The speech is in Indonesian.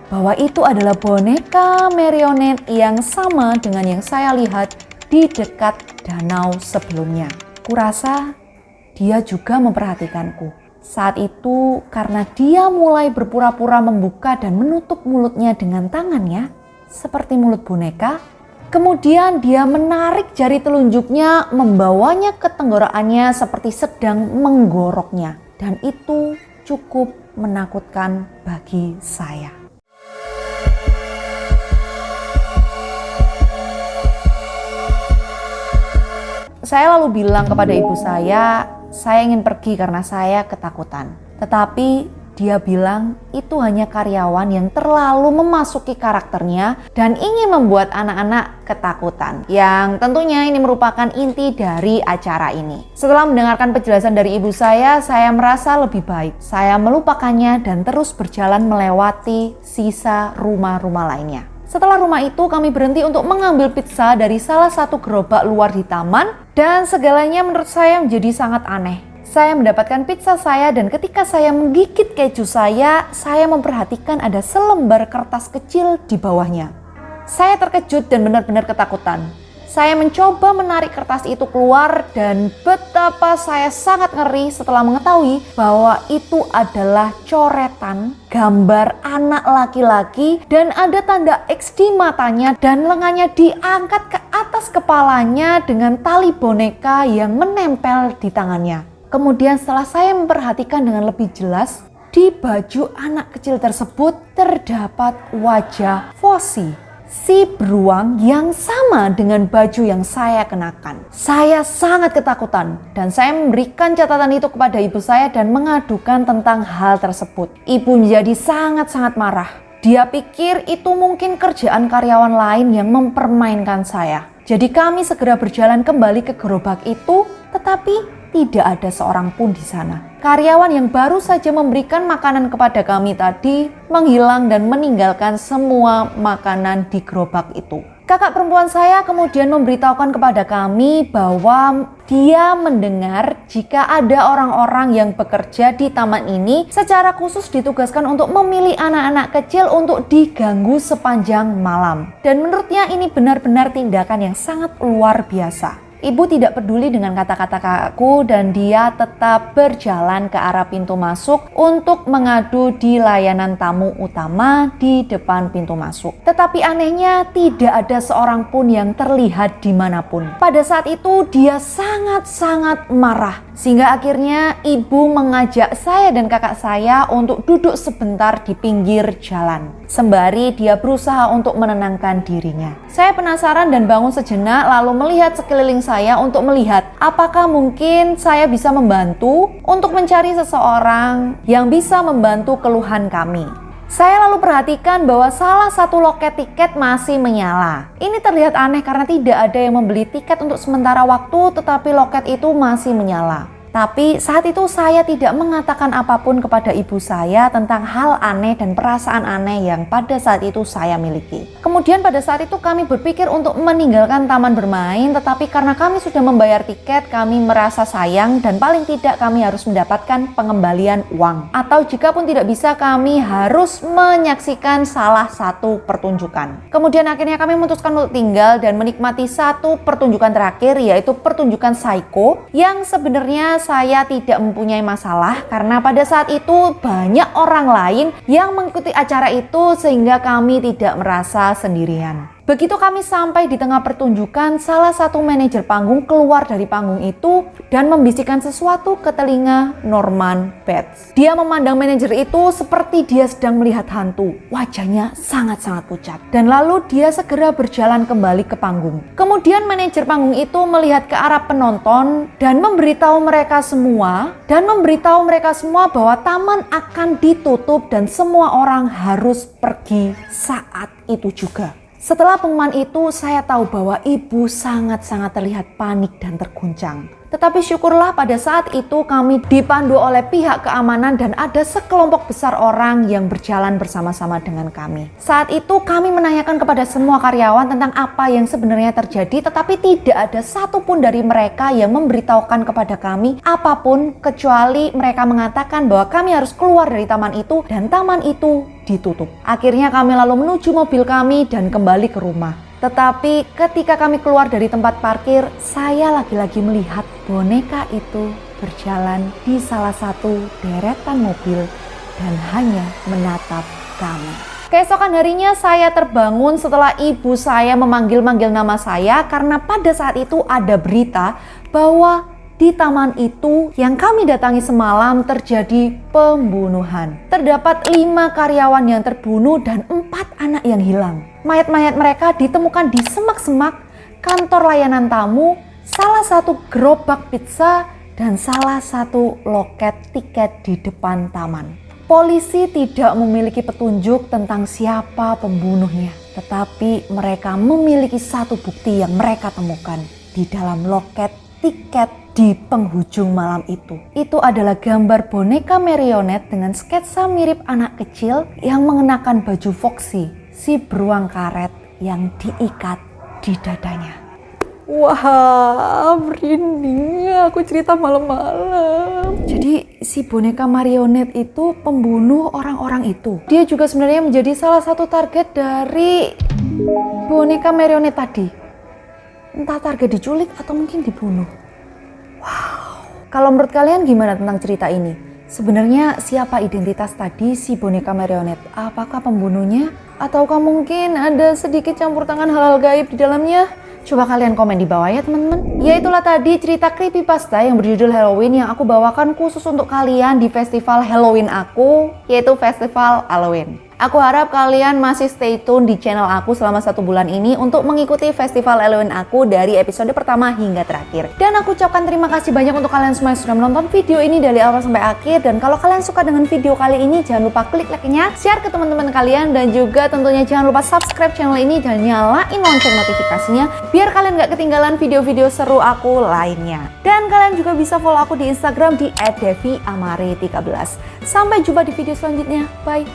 bahwa itu adalah boneka marionette yang sama dengan yang saya lihat di dekat danau sebelumnya. Kurasa dia juga memperhatikanku. Saat itu karena dia mulai berpura-pura membuka dan menutup mulutnya dengan tangannya seperti mulut boneka. Kemudian dia menarik jari telunjuknya, membawanya ke tenggorokannya seperti sedang menggoroknya. Dan itu cukup menakutkan bagi saya. Saya lalu bilang kepada ibu saya ingin pergi karena saya ketakutan. Tetapi dia bilang itu hanya karyawan yang terlalu memasuki karakternya dan ingin membuat anak-anak ketakutan. Yang tentunya ini merupakan inti dari acara ini. Setelah mendengarkan penjelasan dari ibu saya merasa lebih baik. Saya melupakannya dan terus berjalan melewati sisa rumah-rumah lainnya. Setelah rumah itu kami berhenti untuk mengambil pizza dari salah satu gerobak luar di taman dan segalanya menurut saya menjadi sangat aneh. Saya mendapatkan pizza saya dan ketika saya menggigit keju saya memperhatikan ada selembar kertas kecil di bawahnya. Saya terkejut dan benar-benar ketakutan. Saya mencoba menarik kertas itu keluar dan betapa saya sangat ngeri setelah mengetahui bahwa itu adalah coretan gambar anak laki-laki dan ada tanda X di matanya dan lengannya diangkat ke atas kepalanya dengan tali boneka yang menempel di tangannya. Kemudian setelah saya memperhatikan dengan lebih jelas, di baju anak kecil tersebut terdapat wajah Fosi. Si beruang yang sama dengan baju yang saya kenakan. Saya sangat ketakutan dan saya memberikan catatan itu kepada ibu saya dan mengadukan tentang hal tersebut. Ibu menjadi sangat-sangat marah. Dia pikir itu mungkin kerjaan karyawan lain yang mempermainkan saya. Jadi kami segera berjalan kembali ke gerobak itu, tetapi tidak ada seorang pun di sana. Karyawan yang baru saja memberikan makanan kepada kami tadi menghilang dan meninggalkan semua makanan di gerobak itu. Kakak perempuan saya kemudian memberitahukan kepada kami bahwa dia mendengar jika ada orang-orang yang bekerja di taman ini secara khusus ditugaskan untuk memilih anak-anak kecil untuk diganggu sepanjang malam. Dan menurutnya ini benar-benar tindakan yang sangat luar biasa. Ibu tidak peduli dengan kata-kata kakakku dan dia tetap berjalan ke arah pintu masuk untuk mengadu di layanan tamu utama di depan pintu masuk. Tetapi anehnya tidak ada seorang pun yang terlihat dimanapun. Pada saat itu dia sangat-sangat marah. Sehingga akhirnya ibu mengajak saya dan kakak saya untuk duduk sebentar di pinggir jalan. Sembari dia berusaha untuk menenangkan dirinya. Saya penasaran dan bangun sejenak lalu melihat sekeliling saya untuk melihat apakah mungkin saya bisa membantu untuk mencari seseorang yang bisa membantu keluhan kami. Saya lalu perhatikan bahwa salah satu loket tiket masih menyala. Ini terlihat aneh karena tidak ada yang membeli tiket untuk sementara waktu tetapi loket itu masih menyala. Tapi saat itu saya tidak mengatakan apapun kepada ibu saya tentang hal aneh dan perasaan aneh yang pada saat itu saya miliki. Kemudian pada saat itu kami berpikir untuk meninggalkan taman bermain, tetapi karena kami sudah membayar tiket, kami merasa sayang dan paling tidak kami harus mendapatkan pengembalian uang. Atau jika pun tidak bisa, kami harus menyaksikan salah satu pertunjukan. Kemudian akhirnya kami memutuskan untuk tinggal dan menikmati satu pertunjukan terakhir, yaitu pertunjukan Psycho yang sebenarnya saya tidak mempunyai masalah karena pada saat itu banyak orang lain yang mengikuti acara itu sehingga kami tidak merasa sendirian. Begitu kami sampai di tengah pertunjukan, salah satu manajer panggung keluar dari panggung itu dan membisikkan sesuatu ke telinga Norman Bates. Dia memandang manajer itu seperti dia sedang melihat hantu. Wajahnya sangat-sangat pucat. Dan lalu dia segera berjalan kembali ke panggung. Kemudian manajer panggung itu melihat ke arah penonton dan memberitahu mereka semua bahwa taman akan ditutup dan semua orang harus pergi saat itu juga. Setelah pengumuman itu, saya tahu bahwa ibu sangat-sangat terlihat panik dan terguncang. Tetapi syukurlah pada saat itu kami dipandu oleh pihak keamanan dan ada sekelompok besar orang yang berjalan bersama-sama dengan kami. Saat itu kami menanyakan kepada semua karyawan tentang apa yang sebenarnya terjadi, tetapi tidak ada satupun dari mereka yang memberitahukan kepada kami apapun, kecuali mereka mengatakan bahwa kami harus keluar dari taman itu dan taman itu ditutup. Akhirnya kami lalu menuju mobil kami dan kembali ke rumah. Tetapi ketika kami keluar dari tempat parkir, saya lagi-lagi melihat boneka itu berjalan di salah satu deretan mobil dan hanya menatap kami. Keesokan harinya saya terbangun setelah ibu saya memanggil-manggil nama saya karena pada saat itu ada berita bahwa di taman itu yang kami datangi semalam terjadi pembunuhan. Terdapat 5 karyawan yang terbunuh dan 4 anak yang hilang. Mayat-mayat mereka ditemukan di semak-semak, kantor layanan tamu, salah satu gerobak pizza, dan salah satu loket tiket di depan taman. Polisi tidak memiliki petunjuk tentang siapa pembunuhnya, tetapi mereka memiliki satu bukti yang mereka temukan di dalam loket tiket di penghujung malam itu. Itu adalah gambar boneka marionet dengan sketsa mirip anak kecil yang mengenakan baju Foxy, si beruang karet yang diikat di dadanya. Wah, merinding aku cerita malam-malam. Jadi si boneka marionet itu pembunuh orang-orang itu. Dia juga sebenarnya menjadi salah satu target dari boneka marionet tadi. Entah target diculik atau mungkin dibunuh. Wow. Kalau menurut kalian gimana tentang cerita ini? Sebenarnya siapa identitas tadi si boneka marionet? Apakah pembunuhnya? Ataukah mungkin ada sedikit campur tangan hal-hal gaib di dalamnya? Coba kalian komen di bawah ya teman-teman. Ya itulah tadi cerita creepypasta yang berjudul Halloween yang aku bawakan khusus untuk kalian di festival Halloween aku, yaitu Festival Halloween. Aku harap kalian masih stay tune di channel aku selama 1 bulan ini untuk mengikuti festival Halloween aku dari episode pertama hingga terakhir. Dan aku ucapkan terima kasih banyak untuk kalian semua yang sudah menonton video ini dari awal sampai akhir. Dan kalau kalian suka dengan video kali ini, jangan lupa klik like-nya, share ke teman-teman kalian, dan juga tentunya jangan lupa subscribe channel ini dan nyalain lonceng notifikasinya biar kalian gak ketinggalan video-video seru aku lainnya. Dan kalian juga bisa follow aku di Instagram di @deviamari13. Sampai jumpa di video selanjutnya. Bye.